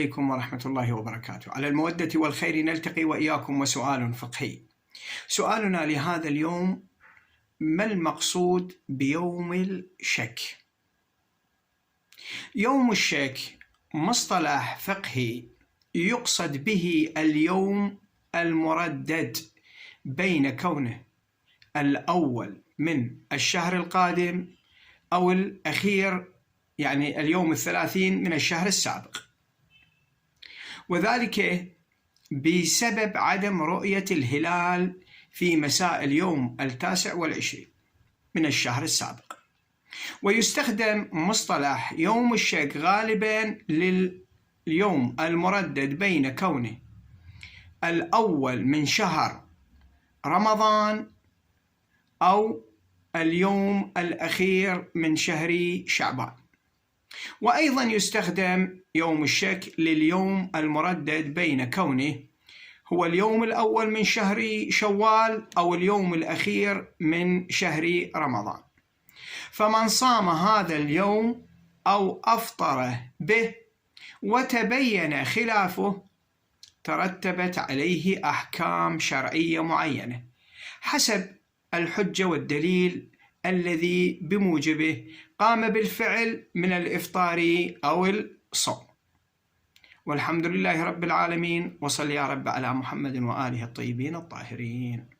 عليكم ورحمة الله وبركاته. على المودة والخير نلتقي وإياكم وسؤال فقهي. سؤالنا لهذا اليوم: ما المقصود بيوم الشك؟ يوم الشك مصطلح فقهي يقصد به اليوم المردد بين كونه الأول من الشهر القادم أو الأخير، يعني اليوم 30 من الشهر السابق، وذلك بسبب عدم رؤية الهلال في مساء اليوم 29 من الشهر السابق. ويستخدم مصطلح يوم الشك غالبا لليوم المردد بين كونه الأول من شهر رمضان أو اليوم الأخير من شهر شعبان. وأيضا يستخدم يوم الشك لليوم المردد بين كونه هو اليوم الأول من شهر شوال أو اليوم الأخير من شهر رمضان. فمن صام هذا اليوم أو أفطر به وتبين خلافه ترتبت عليه أحكام شرعية معينة حسب الحجة والدليل الذي بموجبه قام بالفعل من الإفطار أو الصوم. والحمد لله رب العالمين، وصل يا رب على محمد وآله الطيبين الطاهرين.